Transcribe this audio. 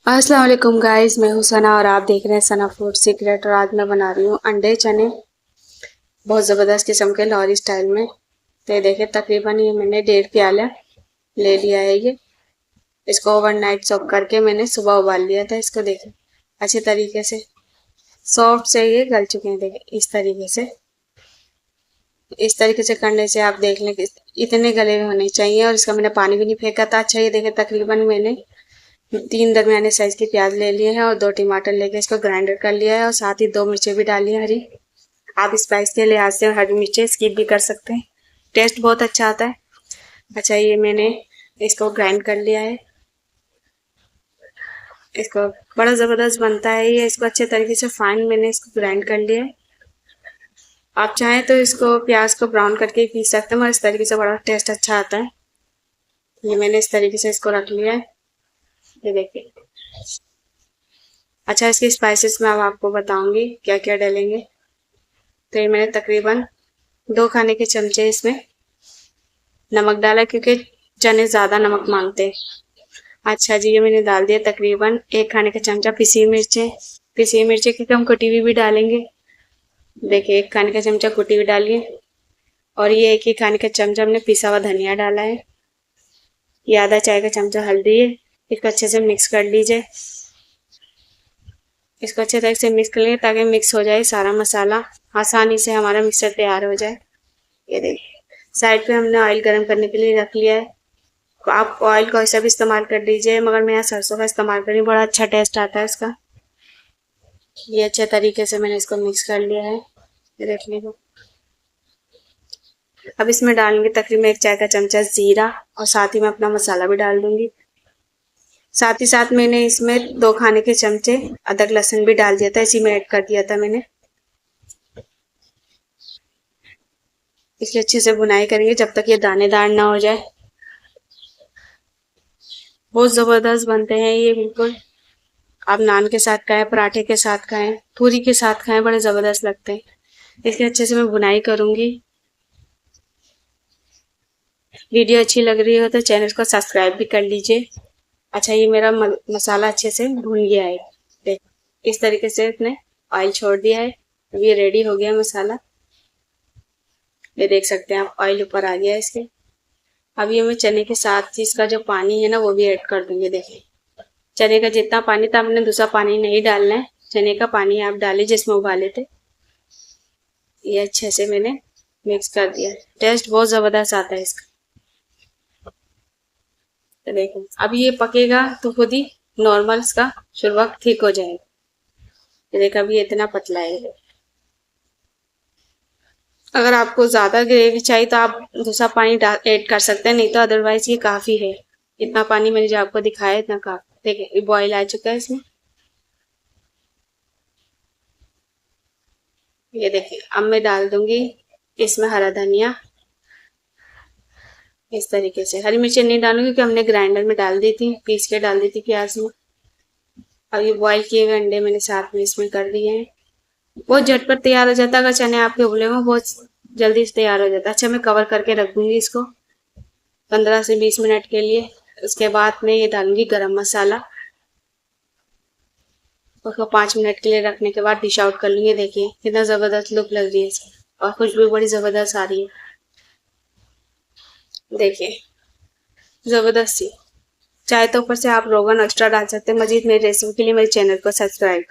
अस्सलाम वालेकुम गाइस, मैं हूं सना और आप देख रहे हैं सना फूड सीक्रेट। और आज मैं बना रही हूँ अंडे चने, बहुत ज़बरदस्त किस्म के लाहौरी स्टाइल में। तो ये देखिए, तकरीबन ये मैंने 1.5 प्याला ले लिया है। ये इसको ओवरनाइट सोक करके मैंने सुबह उबाल लिया था। इसको देखिए अच्छे तरीके से सॉफ्ट से ये गल चुके हैं। देखिए इस तरीके से करने से आप देख लें कि इतने गले हुए होने चाहिए। और इसका मैंने पानी भी नहीं फेंका था। अच्छा, ये देखिए तकरीबन मैंने 3 दरमियाने साइज की प्याज ले लिए हैं और 2 टमाटर लेके इसको ग्राइंडर कर लिया है। और साथ ही 2 मिर्चें भी डाली हैं हरी। आप स्पाइस के लिहाज से हरी मिर्चें स्किप भी कर सकते हैं, टेस्ट बहुत अच्छा आता है। अच्छा, ये मैंने इसको ग्राइंड कर लिया है। इसको बड़ा ज़बरदस्त बनता है ये। इसको अच्छे तरीके से फाइन मैंने इसको ग्राइंड कर लिया है। आप चाहें तो इसको प्याज को ब्राउन करके ही पीस सकते हैं, मगर इस तरीके से बड़ा टेस्ट अच्छा आता है। ये मैंने इस तरीके से इसको रख लिया है। ये देखिए। अच्छा, इसके स्पाइसेस में अब आपको बताऊंगी क्या क्या डालेंगे। तो ये मैंने तकरीबन 2 खाने के चमचे इसमें नमक डाला, क्योंकि चने ज़्यादा नमक मांगते हैं। अच्छा जी, ये मैंने डाल दिया तकरीबन 1 खाने का चमचा पिसी मिर्चें। पिसी मिर्चें की हम कुटी हुई भी डालेंगे। देखिए, 1 खाने का चमचा कुटी हुई डालिए। और ये 1 ही खाने का चमचा हमने पिसा हुआ धनिया डाला है। ये आधा चाय का चमचा हल्दी है। इसको अच्छे से मिक्स कर लीजिए। इसको अच्छे तरह से मिक्स कर लेंगे ताकि मिक्स हो जाए सारा मसाला, आसानी से हमारा मिक्सर तैयार हो जाए। ये देखिए, साइड पे हमने ऑयल गर्म करने के लिए रख लिया है। तो आप ऑयल का वैसा भी इस्तेमाल कर लीजिए, मगर मैं यहाँ सरसों का इस्तेमाल कर रही हूँ, बड़ा अच्छा टेस्ट आता है इसका। ये अच्छे तरीके से मैंने इसको मिक्स कर लिया है। ये देख लीजिए। अब इसमें डालूंगी तकरीबन 1 चाय का चमचा जीरा, और साथ ही मैं अपना मसाला भी डाल दूंगी। साथ ही साथ मैंने इसमें 2 खाने के चमचे अदरक लहसुन भी डाल दिया था, इसी में ऐड कर दिया था मैंने। इसकी अच्छे से बुनाई करेंगे जब तक ये दानेदार ना हो जाए। बहुत ज़बरदस्त बनते हैं ये, बिल्कुल। आप नान के साथ खाएं, पराठे के साथ खाएं, पूरी के साथ खाएं, बड़े ज़बरदस्त लगते हैं। इसकी अच्छे से मैं बुनाई करूंगी। वीडियो अच्छी लग रही हो तो चैनल को सब्सक्राइब भी कर लीजिए। अच्छा, ये मेरा मसाला अच्छे से भून गया है। देख, इस तरीके से इसने ऑयल छोड़ दिया है। अब ये रेडी हो गया मसाला। ये देख सकते हैं आप, ऑयल ऊपर आ गया है इसके। अब ये मैं चने के साथ इसका जो पानी है ना, वो भी ऐड कर दूंगी। देखिए, चने का जितना पानी था, आपने दूसरा पानी नहीं डालना है। चने का पानी आप डालें जिसमें उबाले थे। ये अच्छे से मैंने मिक्स कर दिया। टेस्ट बहुत ज़बरदस्त आता है इसका। तो देखो, अब ये पकेगा तो खुद ही नॉर्मल इसका शुरुआत ठीक हो जाएगा। देखो, अभी इतना पतला है। अगर आपको ज़्यादा ग्रेवी चाहिए तो आप दूसरा पानी ऐड कर सकते हैं, नहीं तो अदरवाइज ये काफ़ी है। इतना पानी मैंने जो आपको दिखाया इतना काफ़ी। देखिए, बॉईल आ चुका है इसमें। ये देखिए, अब मैं डाल दूंगी इसमें हरा धनिया। इस तरीके से हरी मिर्ची नहीं डालूंगी क्योंकि हमने ग्राइंडर में डाल दी थी, पीस के डाल दी थी प्याज में। अब ये बॉईल किए हुए अंडे मैंने साथ में इसमें कर दिए हैं। बहुत झटपट तैयार हो जाता है। अगर चने आपके उबले हो, बहुत जल्दी से तैयार हो जाता है। अच्छा, मैं कवर करके रख दूंगी इसको 15 से 20 मिनट के लिए। उसके बाद मैं ये डालूंगी गरम मसाला। उसको 5 मिनट के लिए रखने के बाद डिश आउट कर लूंगी। देखिए, कितना ज़बरदस्त लुक लग रही है इसकी, और खुशबू बड़ी ज़बरदस्त आ रही है। देखिए, ज़बरदस्त सी। चाहे तो ऊपर से आप रोगन एक्स्ट्रा डाल सकते हैं। मजीद मेरी रेसिपी के लिए मेरे चैनल को सब्सक्राइब